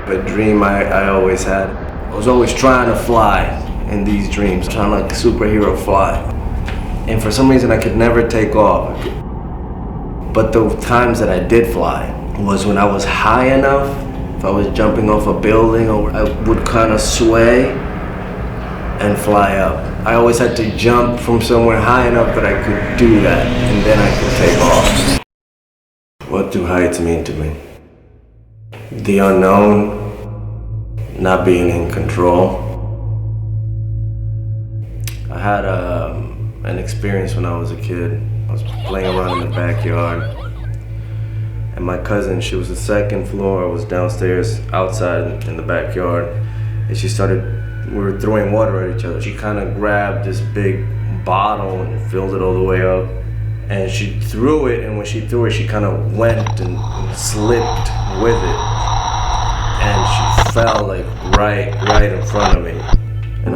A dream I always had. I was always trying to fly in these dreams, trying like a superhero fly. And for some reason I could never take off. But the times that I did fly was when I was high enough. If I was jumping off a building, or I would kind of sway and fly up. I always had to jump from somewhere high enough that I could do that, and then I could take off. What do heights mean to me? The unknown, not being in control. I had an experience when I was a kid. I was playing around in the backyard, and my cousin, she was the second floor, I was downstairs outside in the backyard, and we were throwing water at each other. She kind of grabbed this big bottle and filled it all the way up, and she threw it, and when she threw it, she kind of went and slipped with it, and she fell like right in front of me, and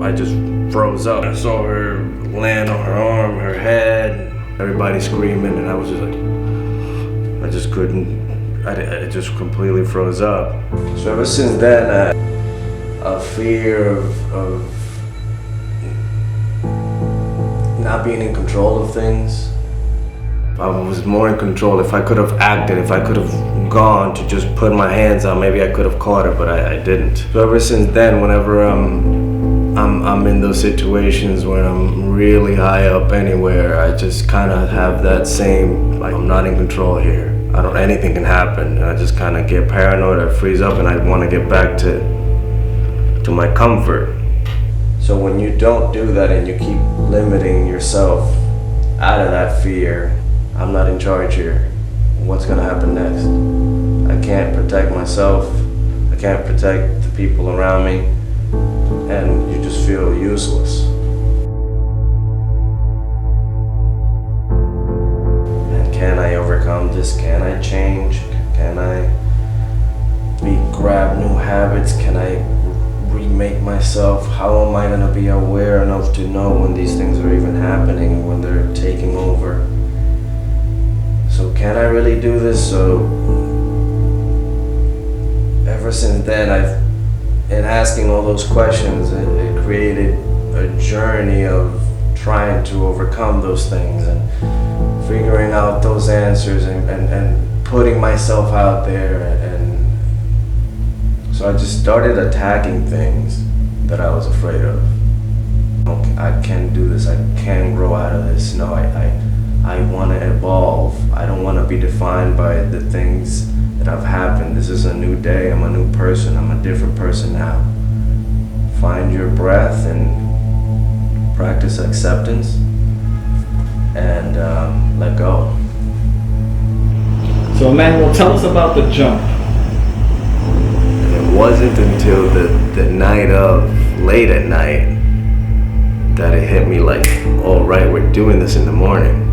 I just froze up. I saw her land on her arm, her head, everybody screaming, and I was just like, I just couldn't, I just completely froze up. So ever since then, a fear of not being in control of things. I was more in control. If I could have acted, if I could have gone to just put my hands out, maybe I could have caught it, but I didn't. So ever since then, whenever I'm in those situations where I'm really high up anywhere, I just kind of have that same, like, I'm not in control here. Anything can happen. And I just kind of get paranoid, I freeze up, and I want to get back to my comfort. So when you don't do that and you keep limiting yourself out of that fear, I'm not in charge here. What's gonna happen next? I can't protect myself. I can't protect the people around me. And you just feel useless. And can I overcome this? Can I change? Can I grab new habits? Can I remake myself? How am I gonna be aware enough to know when these things are even happening and when they're taking over? So can I really do this? So ever since then, in asking all those questions, it created a journey of trying to overcome those things and figuring out those answers and putting myself out there. And so I just started attacking things that I was afraid of. I can do this, I can grow out of this. No, I want to evolve. I don't want to be defined by the things that have happened. This is a new day, I'm a new person, I'm a different person now. Find your breath and practice acceptance and let go. So Emanuel, tell us about the jump. It wasn't until the night of, late at night, that it hit me like, all right, we're doing this in the morning.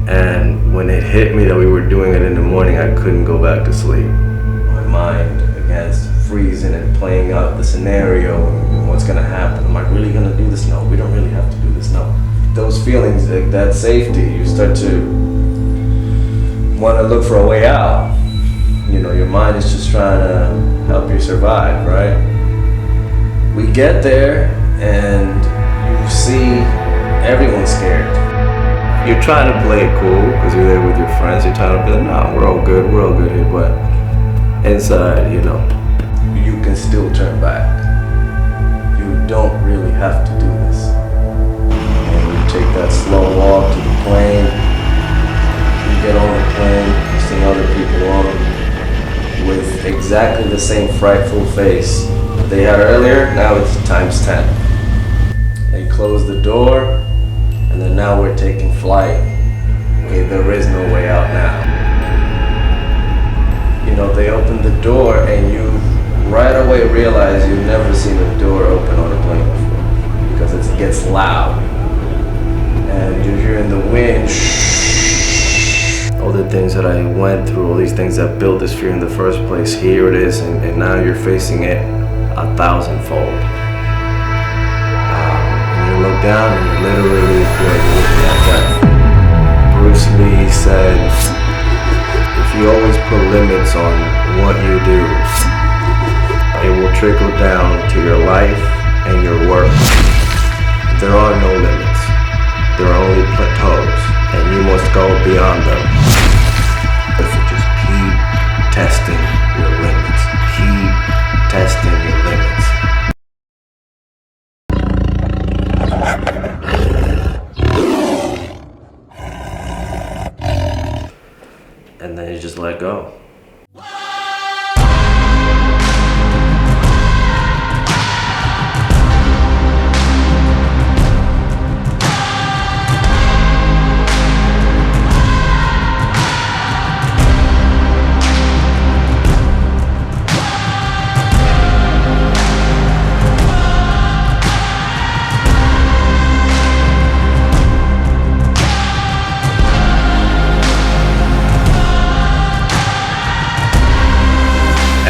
And when it hit me that we were doing it in the morning, I couldn't go back to sleep. My mind against freezing and playing out the scenario and what's gonna happen. Am I really gonna do this? No, we don't really have to do this, no. Those feelings, like that safety, you start to wanna look for a way out. You know, your mind is just trying to help you survive, right? We get there and you see everyone's scared. You're trying to play it cool because you're there with your friends. You're trying to be like, nah, we're all good here. But inside, you know, you can still turn back. You don't really have to do this. And you take that slow walk to the plane. You get on the plane, you see other people on with exactly the same frightful face that they had earlier. Now it's times 10. They close the door. And then now we're taking flight. Okay, there is no way out now. You know, they open the door and you right away realize you've never seen a door open on a plane before because it gets loud. And you're hearing the wind. All the things that I went through, all these things that built this fear in the first place, here it is, and now you're facing it 1,000-fold. Look down and you literally feel like you're looking at death. Bruce Lee said, if you always put limits on what you do, it will trickle down to your life and your work. There are no limits. There are only plateaus, and you must go beyond them. If you just keep testing your limits, keep testing your limits. And then you just let go.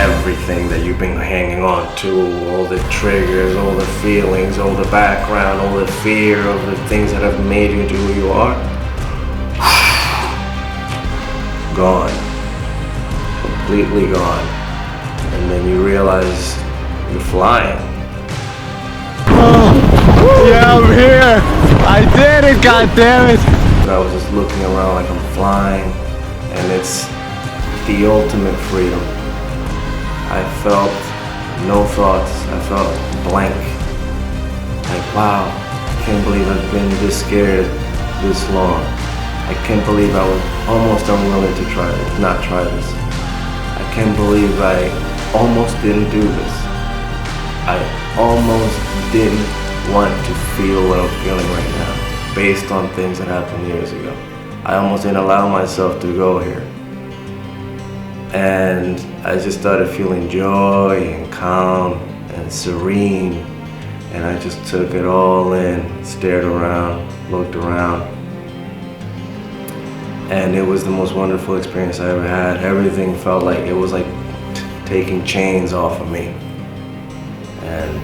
Everything that you've been hanging on to, all the triggers, all the feelings, all the background, all the fear of the things that have made you into who you are, gone, completely gone. And then you realize you're flying. Yeah, I'm here. I did it, goddammit. I was just looking around like I'm flying, and it's the ultimate freedom. I felt no thoughts. I felt blank. Like, wow, I can't believe I've been this scared this long. I can't believe I was almost unwilling to not try this. I can't believe I almost didn't do this. I almost didn't want to feel what I'm feeling right now, based on things that happened years ago. I almost didn't allow myself to go here. And I just started feeling joy and calm and serene. And I just took it all in, stared around, looked around. And it was the most wonderful experience I ever had. Everything felt like it was like taking chains off of me. And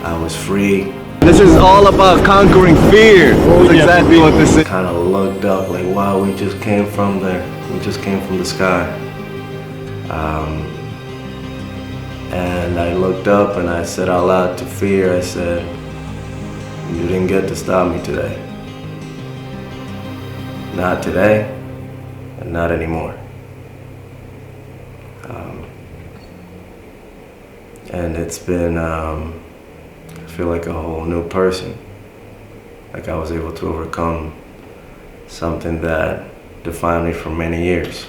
I was free. This is all about conquering fear. That's exactly what this is. Kind of looked up like, wow, we just came from there. We just came from the sky. And I looked up and I said out loud to fear, I said, you didn't get to stop me today. Not today, and not anymore. And it's been, I feel like a whole new person. Like I was able to overcome something that defined me for many years.